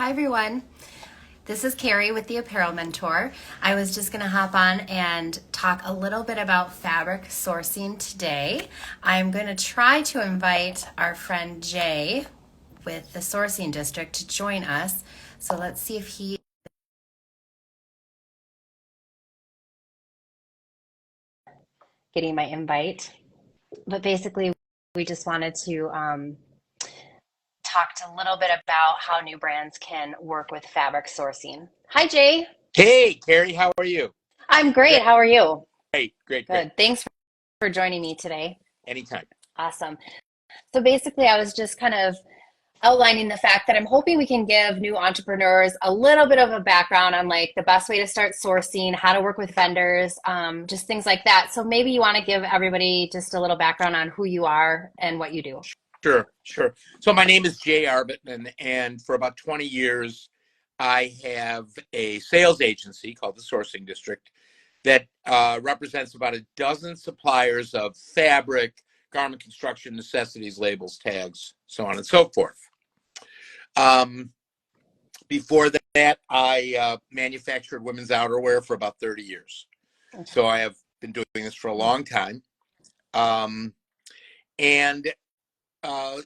Hi everyone, this is Carrie with the Apparel Mentor. I was just going to hop on and talk a little bit about fabric sourcing today. I'm going to try to invite our friend Jay with the sourcing district to join us. So let's see if he getting my invite. But basically, we just wanted to talk a little bit about how new brands can work with fabric sourcing. Hi Jay. Hey, Carrie, how are you? I'm great. Great, How are you? great. Good. Thanks for joining me today. Anytime. Awesome. So basically, I was just kind of outlining the fact that I'm hoping we can give new entrepreneurs a little bit of a background on like the best way to start sourcing, how to work with vendors, just things like that. So maybe you want to give everybody just a little background on who you are and what you do. Sure. So my name is Jay Arbitman, and for about 20 years, I have a sales agency called the Sourcing District that represents about a dozen suppliers of fabric, garment construction, necessities, labels, tags, so on and so forth. Um, Before that, I manufactured women's outerwear for about 30 years. So I have been doing this for a long time. Um, and uh,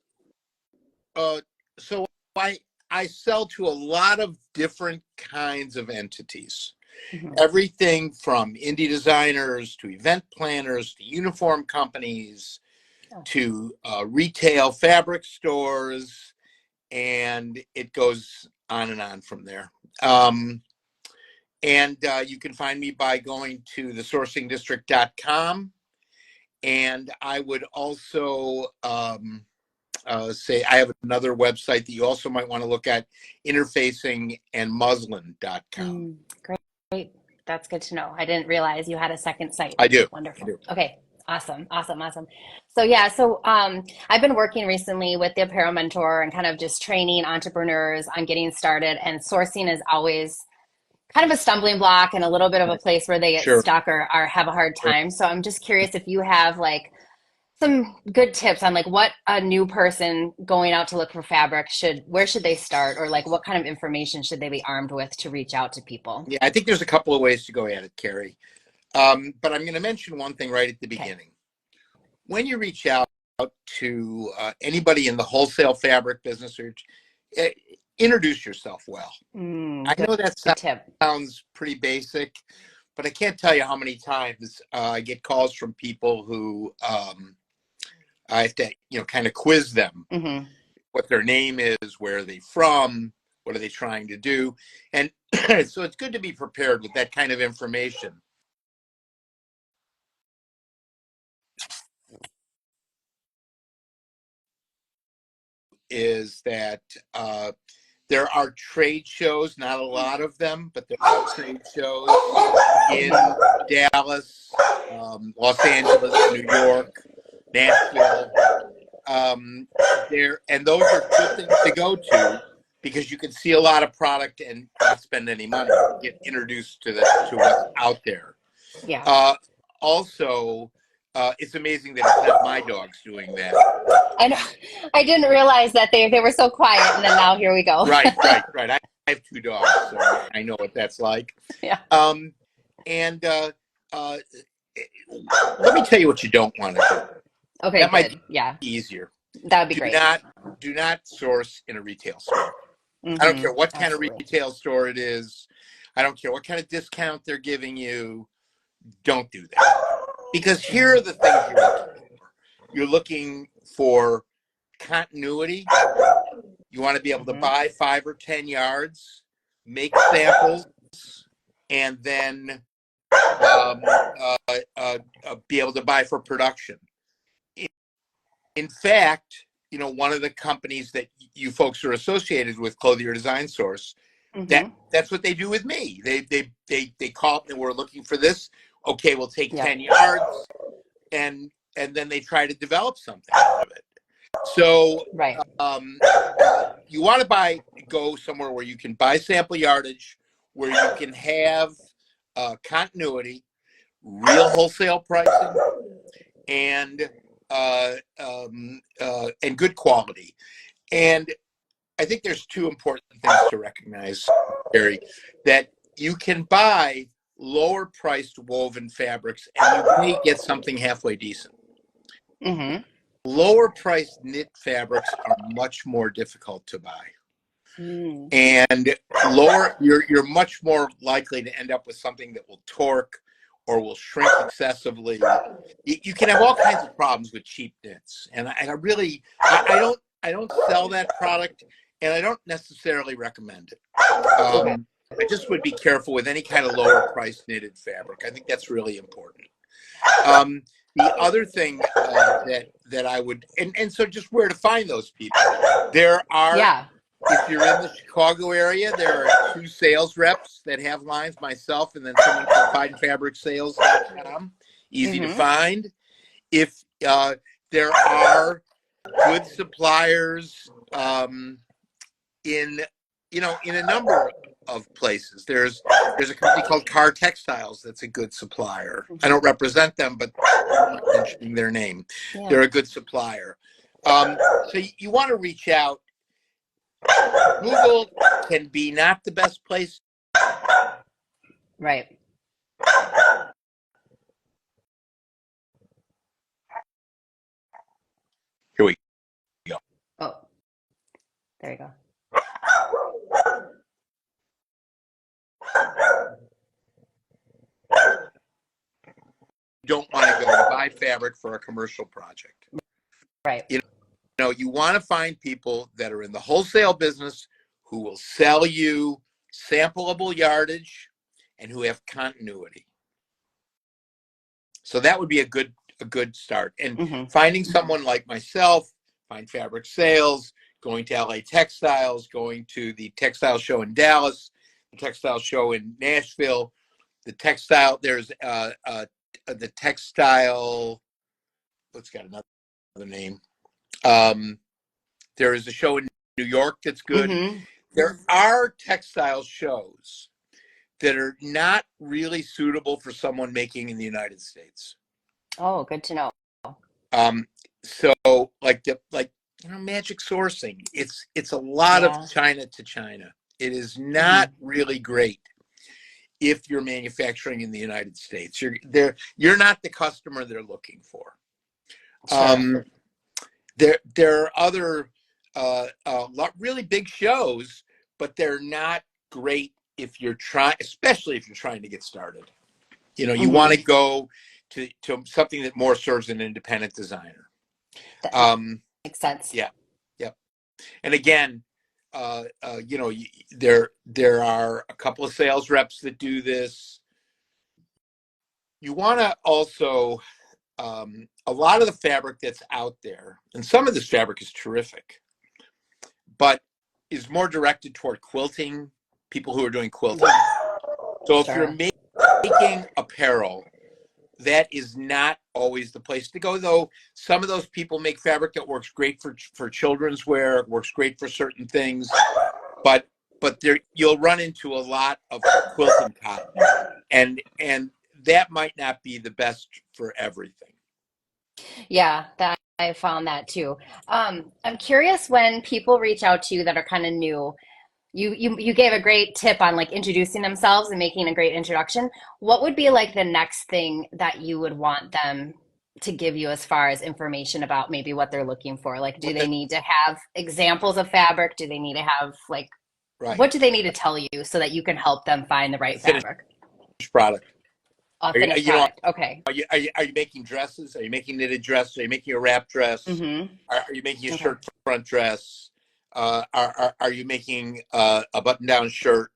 so I sell to a lot of different kinds of entities. Mhm. Everything from indie designers to event planners to uniform companies to retail fabric stores, and it goes on and on from there. And you can find me by going to thesourcingdistrict.com. And I would also say I have another website that you also might want to look at, interfacingandmuslin.com. Great. That's good to know. I didn't realize you had a second site. I do. Wonderful. Okay. Awesome. So I've been working recently with the Apparel Mentor and kind of just training entrepreneurs on getting started. And sourcing is always kind of a stumbling block and a little bit of a place where they get Sure. stuck or have a hard time. So I'm just curious if you have like some good tips on like what a new person going out to look for fabric where should they start, or like what kind of information should they be armed with to reach out to people? Yeah, I think there's a couple of ways to go at it, Carrie. But I'm going to mention one thing right at the Okay. beginning. When you reach out to anybody in the wholesale fabric business, or uh, introduce yourself well. I Good, know that good tip. sounds pretty basic, but I can't tell you how many times I get calls from people who I have to, kind of quiz them Hmm. what their name is, where are they from, what are they trying to do, and so it's good to be prepared with that kind of information. Is that there are trade shows, not a lot of them, but there are trade shows in Dallas, Los Angeles, New York, Nashville. And those are good things to go to because you can see a lot of product and not spend any money. Get introduced to what's out there. Yeah. Also, it's amazing that it's not my dogs doing that. I know. I didn't realize that they were so quiet, and then now here we go. Right. I have two dogs, so I know what that's like. Yeah. And let me tell you what you don't want to do. Okay, That might good. Yeah. be easier. That would be Do great. not source in a retail store. I don't care what kind of Absolutely. retail store it is. I don't care what kind of discount they're giving you. Don't do that. Because here are the things you're looking for. You're looking for continuity. You want to be able to Hmm. buy 5 or 10 yards, make samples, and then be able to buy for production. In fact, one of the companies that you folks are associated with, Clothier Design Source, Hmm. that's what they do with me. They call up and we're looking for this. Okay, we'll take Yep. 10 yards, and then they try to develop something out of it. So Right. you want to go somewhere where you can buy sample yardage, where you can have continuity, real wholesale pricing, and good quality. And I think there's two important things to recognize, Gary, that you can buy lower priced woven fabrics and you may get something halfway decent. Mm-hmm. Lower priced knit fabrics are much more difficult to buy. Mm. And you're much more likely to end up with something that will torque or will shrink excessively. You can have all kinds of problems with cheap knits, and I don't sell that product, and I don't necessarily recommend it. Okay. I just would be careful with any kind of lower priced knitted fabric. I think that's really important. The other thing that I would, and so just where to find those people. There are, Yeah. if you're in the Chicago area, there are 2 sales reps that have lines, myself and then someone called FindFabricSales.com. Easy to Mm-hmm. find. If there are good suppliers in in a number of places. There's a company called Car Textiles that's a good supplier. I don't represent them, but I'm not mentioning their name. Yeah. They're a good supplier. So you want to reach out. Google can be not the best place. Right. Here we go. Oh, there you go. You don't want to go to buy fabric for a commercial project. Right. You want to find people that are in the wholesale business who will sell you sampleable yardage and who have continuity. So that would be a good start. And Mm-hmm. finding someone like myself, Find Fabric Sales, going to LA Textiles, going to the textile show in Dallas, the textile show in Nashville, there's the textile, it's got another name. There is a show in New York that's good. Mm-hmm. There are textile shows that are not really suitable for someone making in the United States. Oh, good to know. Um, so magic sourcing. It's a lot of Yeah. China to China. It is Mm-hmm. not really great if you're manufacturing in the United States. You're not the customer they're looking for. Sure. There are other really big shows, but they're not great if you're especially if you're trying to get started. You want Mm-hmm. to go to something that more serves an independent designer. That Um, makes sense. yeah, yep. And again, there are a couple of sales reps that do this. You want to also a lot of the fabric that's out there, and some of this fabric is terrific, but is more directed toward quilting, people who are doing quilting. So if you're Sure. making apparel, that is not always the place to go, though some of those people make fabric that works great for children's wear, works great for certain things, but there you'll run into a lot of quilting cotton, and that might not be the best for everything. Yeah, that I found that too. I'm curious when people reach out to you that are kind of new. You gave a great tip on like introducing themselves and making a great introduction. What would be like the next thing that you would want them to give you as far as information about maybe what they're looking for? Like, do they need to have examples of fabric? Do they need to have like, Right. what do they need to tell you so that you can help them find the right Finished fabric? product. A finished product. Okay. Are you making dresses? Are you making knitted dresses? Are you making a wrap dress? Mm-hmm. Are you making a Okay. shirt front dress? Are you making a button down shirt?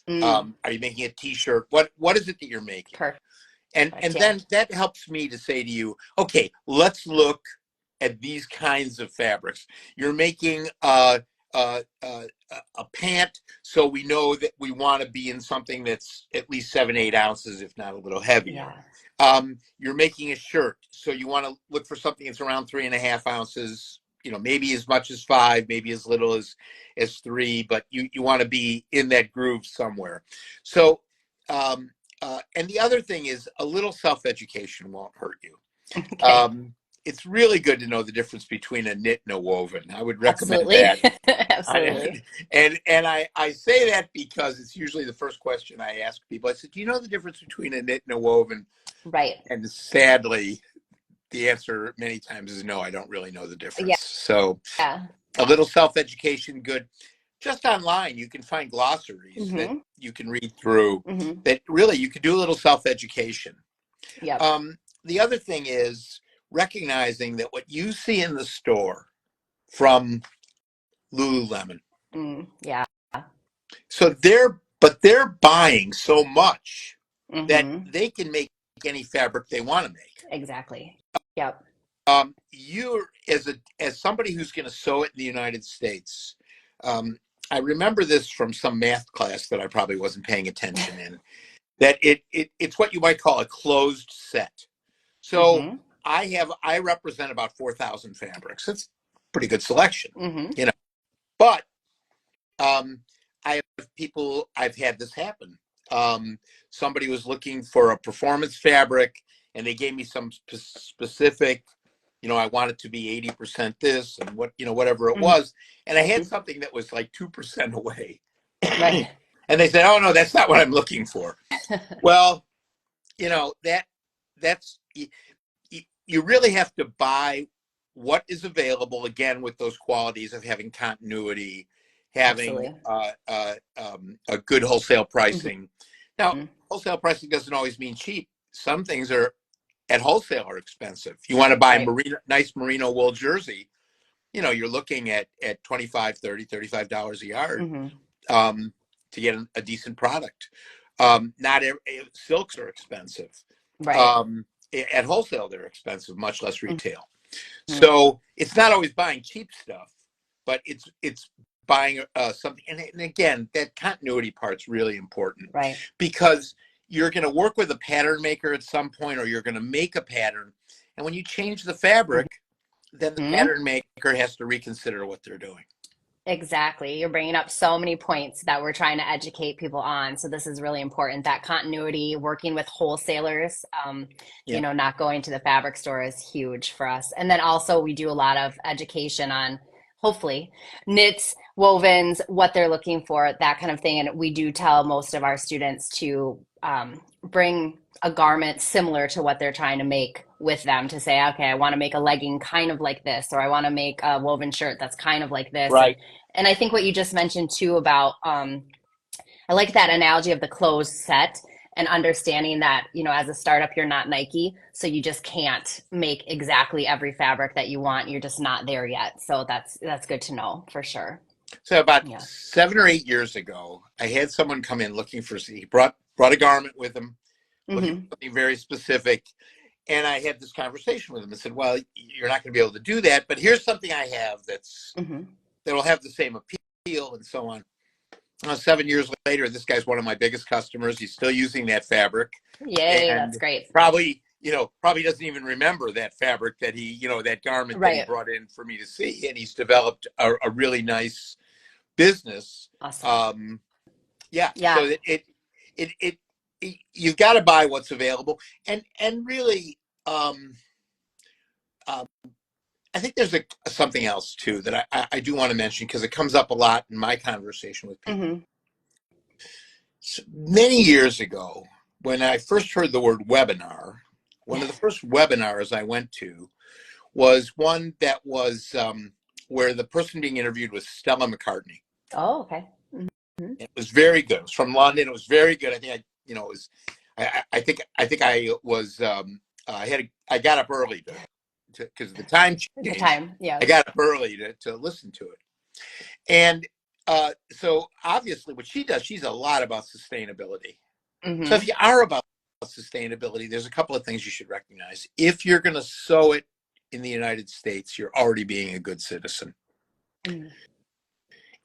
Mm, Are you making a T-shirt? What is it that you're making? perfect. And Yeah. then that helps me to say to you, okay, let's look at these kinds of fabrics. You're making a pant, so we know that we want to be in something that's at least 7-8 ounces, if not a little heavier. Yeah. You're making a shirt, so you want to look for something that's around 3.5 ounces. Maybe as much as 5, maybe as little as 3, but you want to be in that groove somewhere. So, and the other thing is a little self-education won't hurt you. Okay. it's really good to know the difference between a knit and a woven. I would recommend Absolutely. that. Absolutely. And I say that because it's usually the first question I ask people. I said, "Do you know the difference between a knit and a woven?" Right. And sadly, the answer many times is no. I don't really know the Yeah. difference. So Yeah. a little self-education, good. Just online, you can find glossaries that Mm-hmm. you can read through. Mm-hmm. That really you could do a little self-education. Yep. The other thing is recognizing that what you see in the store from Lululemon. Yeah. So they're buying so much that Mm-hmm. they can make any fabric they want to make. Exactly. Yep. You as somebody who's going to sew it in the United States, um, I remember this from some math class that I probably wasn't paying attention in. That it's what you might call a closed set. So Mm-hmm. I represent about 4,000 fabrics. It's a pretty good selection, Mm-hmm. you know. But um, I've had this happen. Somebody was looking for a performance fabric, and they gave me some specific, I want it to be 80% this and whatever it Mm-hmm. was. And I had something that was like 2% away. Right. And they said, "Oh no, that's not what I'm looking for." Well, that's you really have to buy what is available, again, with those qualities of having continuity, having Absolutely. a good wholesale pricing. Now, Mm-hmm. wholesale pricing doesn't always mean cheap. Some things are at wholesale are expensive. You want to buy Right. nice merino wool jersey, you're looking at 25, 30, $35 a yard, Mm-hmm. um, to get a decent product. Not every, silks are expensive. Right. Um, at wholesale, they're expensive, much less retail. Mm-hmm. So it's not always buying cheap stuff, but it's buying something. And again, that continuity part's really important, Right. because you're going to work with a pattern maker at some point, or you're going to make a pattern. And when you change the fabric, then the Mm-hmm. pattern maker has to reconsider what they're doing. Exactly. You're bringing up so many points that we're trying to educate people on. So this is really important. That continuity, working with wholesalers, Yeah. not going to the fabric store is huge for us. And then also we do a lot of education on hopefully knits, wovens, what they're looking for, that kind of thing. And we do tell most of our students to bring a garment similar to what they're trying to make with them, to say, okay, I want to make a legging kind of like this, or I want to make a woven shirt that's kind of like this. And Right. and I think what you just mentioned too about I like that analogy of the closed set, and understanding that, as a startup, you're not Nike, so you just can't make exactly every fabric that you want. You're just not there yet. So that's good to know for sure. So about Yeah. 7 or 8 years ago, I had someone come in looking for. He brought a garment with him, looking for Mm-hmm. something very specific. And I had this conversation with him and said, "Well, you're not going to be able to do that, but here's something I have Mm-hmm. that'll have the same appeal," and so on. 7 years later, this guy's one of my biggest customers. He's still using that fabric, Yay, that's and great. probably doesn't even remember that fabric that garment that he Right. brought in for me to see. And he's developed a really nice business. Awesome. Um, yeah. Yeah. So it you've got to buy what's available, and really, um, um, I think there's something else too that I do want to mention, because it comes up a lot in my conversation with people. Mm-hmm. So many years ago, when I first heard the word webinar, one of the first webinars I went to was one that was where the person being interviewed was Stella McCartney. Oh, okay. Mm-hmm. It was very good. It was from London. It was very good. I think it was. I think I was. I got up early because the time The changed. time. Yeah. I got up early to listen to it, and so obviously, what she does, she's a lot about sustainability. So if Mm-hmm. you are about sustainability, there's a couple of things you should recognize. If you're going to sew it in the United States, you're already being a good citizen. Mm-hmm.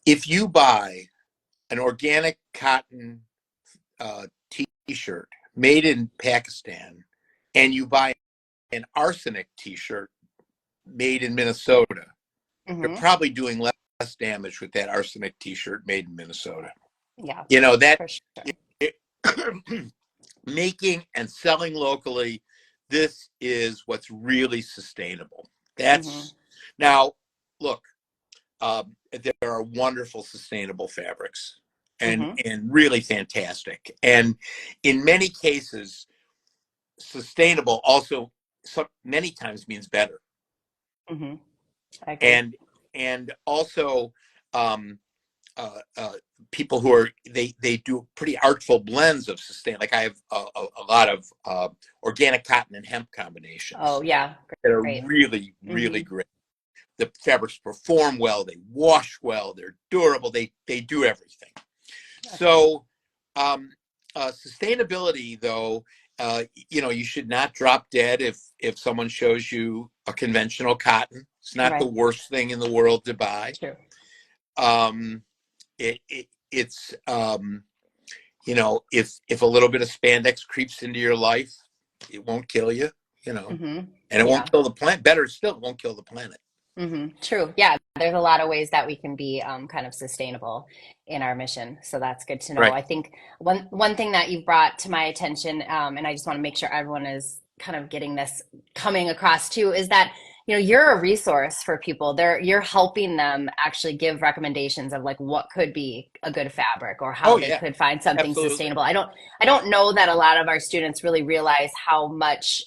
If you buy an organic cotton t-shirt made in Pakistan, and you buy an arsenic t-shirt made in Minnesota, you're Mm-hmm. probably doing less damage with that arsenic t-shirt made in Minnesota. Yeah, That for sure. it, making and selling locally, this is what's really sustainable. Mm-hmm. That's now, look, there are wonderful sustainable fabrics Mm-hmm. and really fantastic. And in many cases, sustainable also many times means better. Mm-hmm. I agree. And also um, uh, uh, people who are they do pretty artful blends of sustain. Like I have a lot of organic cotton and hemp Oh combinations yeah, that are great. really Mm-hmm. really great. The fabrics perform well, they wash well, they're durable, they do everything. Excellent. So sustainability, though, you should not drop dead if someone shows you a conventional cotton. It's not the Right. worst thing in the world to buy. True. Um, it's if a little bit of spandex creeps into your life, it won't kill you, Mm-hmm. and it won't Yeah. kill the planet. Better still, it won't kill the planet. Mm-hmm. True. Yeah. There's a lot of ways that we can be kind of sustainable in our mission. So that's good to know. Right. I think one thing that you've brought to my attention, and I just want to make sure everyone is kind of getting this coming across too, is that you're a resource for people. You're helping them actually give recommendations of like what could be a good fabric or how Oh they yeah, could find something absolutely. sustainable. I don't know that a lot of our students really realize how much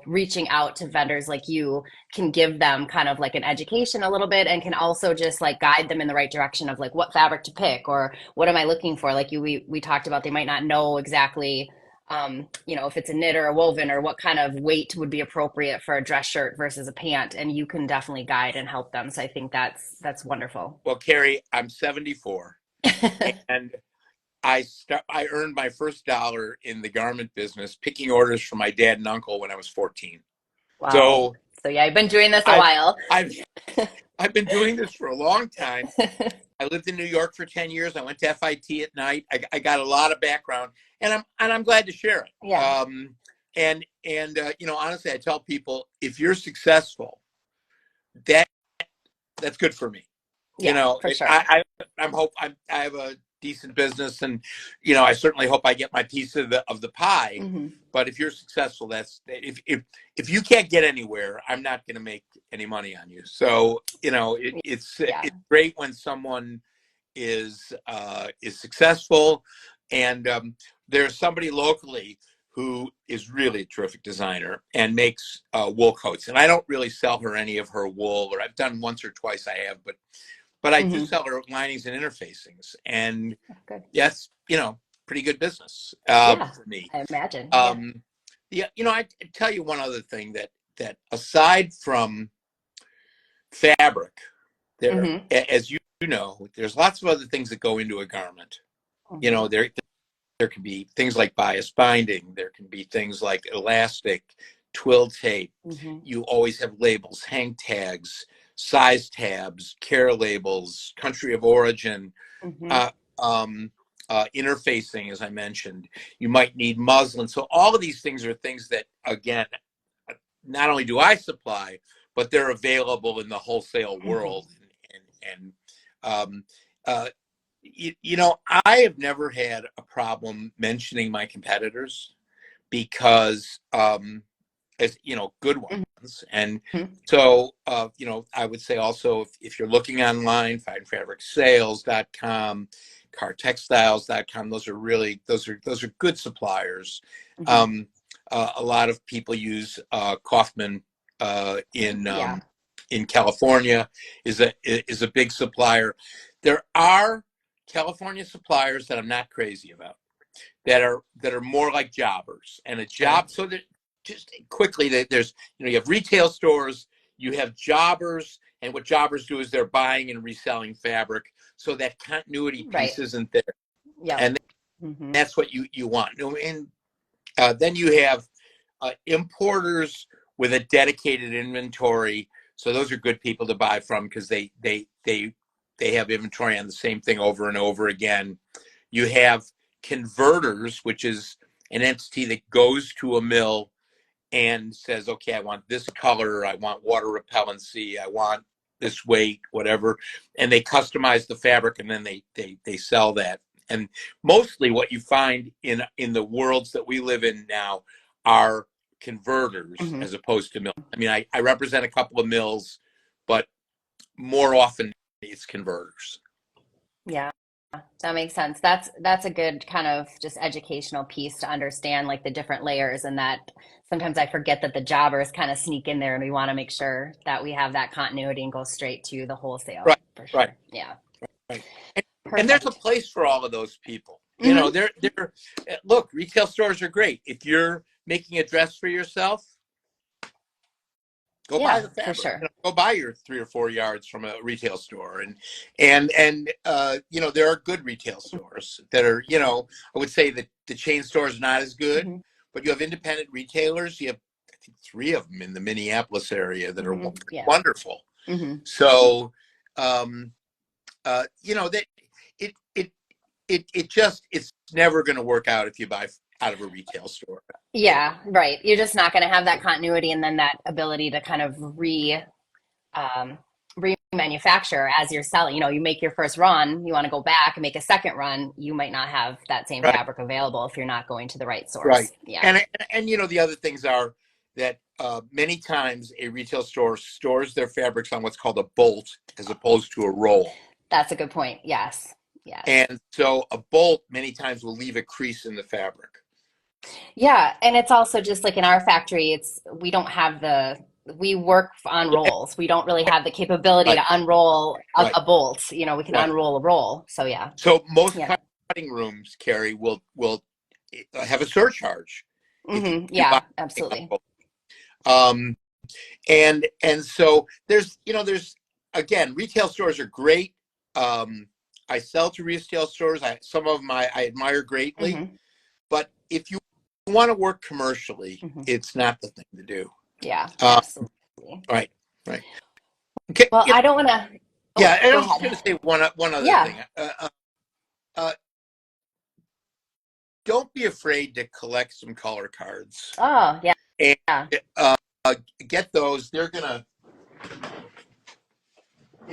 reaching out to vendors like you can give them kind of like an education a little bit and can also just like guide them in the right direction of like what fabric to pick or what am I looking for. Like we talked about, they might not know exactly if it's a knit or a woven or what kind of weight would be appropriate for a dress shirt versus a pant, and you can definitely guide and help them. So I think that's wonderful. Well, Carrie, I'm 74, and I earned my first dollar in the garment business picking orders from my dad and uncle when I was 14. Wow. So So yeah, I've been doing this a I've while. I've I've been doing this for a long time. I lived in New York for 10 years. I went to FIT at night. I got a lot of background, and I'm glad to share it. Yeah. Honestly, I tell people if you're successful, that that's good for me. You Yeah, know, for it, sure. I have a decent business, and I certainly hope I get my piece of the pie. Hmm. But if you're successful, if you can't get anywhere, I'm not going to make any money on you. So Yeah. it's great when someone is successful, and there's somebody locally who is really a terrific designer and makes wool coats. And I don't really sell her any of her wool, or I've done once or twice. I have, but I do Hmm. sell her linings and interfacings, and Good. yes, pretty good business Yeah, for me. I imagine. Yeah. Um, yeah, I tell you one other thing that aside from fabric, Hmm. as you know, there's lots of other things that go into a garment. Hmm. There can be things like bias binding. There can be things like elastic, twill tape. Hmm. You always have labels, hang tags, size tabs, care labels, country of origin, Hmm. uh, interfacing, as I mentioned. You might need muslin. So all of these things are things that, again, not only do I supply, but they're available in the wholesale Hmm. world. And um, uh, I have never had a problem mentioning my competitors because, as good ones. And Hmm. so, I would say also if you're looking online, finefabricsales.com, cartextiles.com, those are good suppliers. Hmm. Um, a lot of people use Kaufman Yeah. in California is a big supplier. There are California suppliers that I'm not crazy about that are more like jobbers, and a Sure. job. So that just quickly, there's you have retail stores, you have jobbers, and what jobbers do is they're buying and reselling fabric, so that continuity Right. piece isn't there, Yep. and Hmm. that's what you want. And then you have importers with a dedicated inventory. So those are good people to buy from because they have inventory on the same thing over and over again. You have converters, which is an entity that goes to a mill and says, okay, I want this color, I want water repellency, I want this weight, whatever, and they customize the fabric, and then they sell that. And mostly what you find in the worlds that we live in now are converters Hmm. as opposed to mills. I mean, I represent a couple of mills, but more often it's converters. Yeah, that makes sense. That's a good kind of just educational piece to understand like the different layers, and that sometimes I forget that the jobbers kind of sneak in there and we want to make sure that we have that continuity and go straight to the wholesale Right, for right, sure. Yeah. right. And there's a Perfect. place for all of those people. You know, Hmm. they're look, retail stores are great. If you're making a dress for yourself, go buy Yeah, the for fabric. sure. Go buy your 3 or 4 yards from a retail store, and you know, there are good retail stores that are, you know, I would say that the chain store is not as good, Hmm. but you have independent retailers. You have, I think, 3 of them in the Minneapolis area that are Hmm. Yeah. wonderful. Hmm. So, um, you know, that it it it just, it's never going to work out if you buy out of a retail store. Yeah, right. You're just not going to have that continuity and then that ability to kind of um, remanufacture as you're selling. You know, you make your first run, you want to go back and make a second run. You might not have that same Right, fabric available if you're not going to the right right. source. Yeah. And you know, the other things are that many times a retail store stores their fabrics on what's called a bolt as opposed to a roll. That's a good point. Yes. Yes. And so a bolt many times will leave a crease in the fabric. Yeah, and it's also just like in our factory, we don't have we work on rolls. We don't really have the capability Right, to unroll right, a bolt. You know, we can right. unroll a roll. So yeah. So most Yeah. cutting rooms, Carrie, will have a surcharge if Hmm. you buy Yeah, a absolutely. bolt. Um, and so there's, you know, there's, again, retail stores are great. um I sell to retail stores. Some of them I admire greatly, Hmm. but if you want to work commercially, Hmm. it's not the thing to do. Yeah, um absolutely. right, right. Okay, Well, you know, I don't want to. yeah, Oh, and I go was just going to ahead. say one other Yeah. thing. Uh don't be afraid to collect some color cards, Oh, yeah. and Yeah. uh get those. They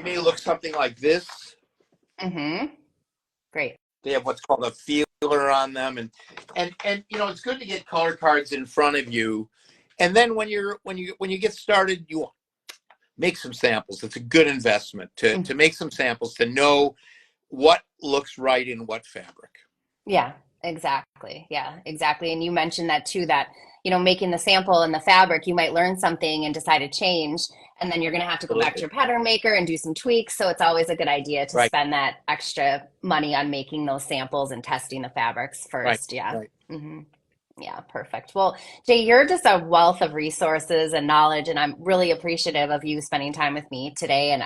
may look something like this. Hmm. Great. They have what's called a feeler on them, and you know, it's good to get color cards in front of you, and then when you get started, you make some samples. It's a good investment to make some samples to know what looks right in what fabric. Yeah, exactly. Yeah, exactly. And you mentioned that too, that, you know, making the sample and the fabric, you might learn something and decide to change, and then you're going to have to go back to Absolutely. your pattern maker and do some tweaks. So it's always a good idea to Right, spend that extra money on making those samples and testing the fabrics right, first. Yeah. right. Hmm. Yeah, perfect. Well, Jay, you're just a wealth of resources and knowledge, and I'm really appreciative of you spending time with me today. And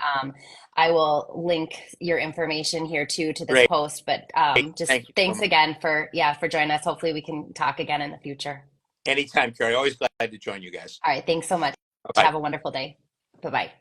I will link your information here too to this Great. post. But just Thank you so thanks much. again for for joining us. Hopefully, we can talk again in the future. Anytime, Carrie. Always glad to join you guys. All right, thanks so much. Bye. Have a wonderful day. Bye bye.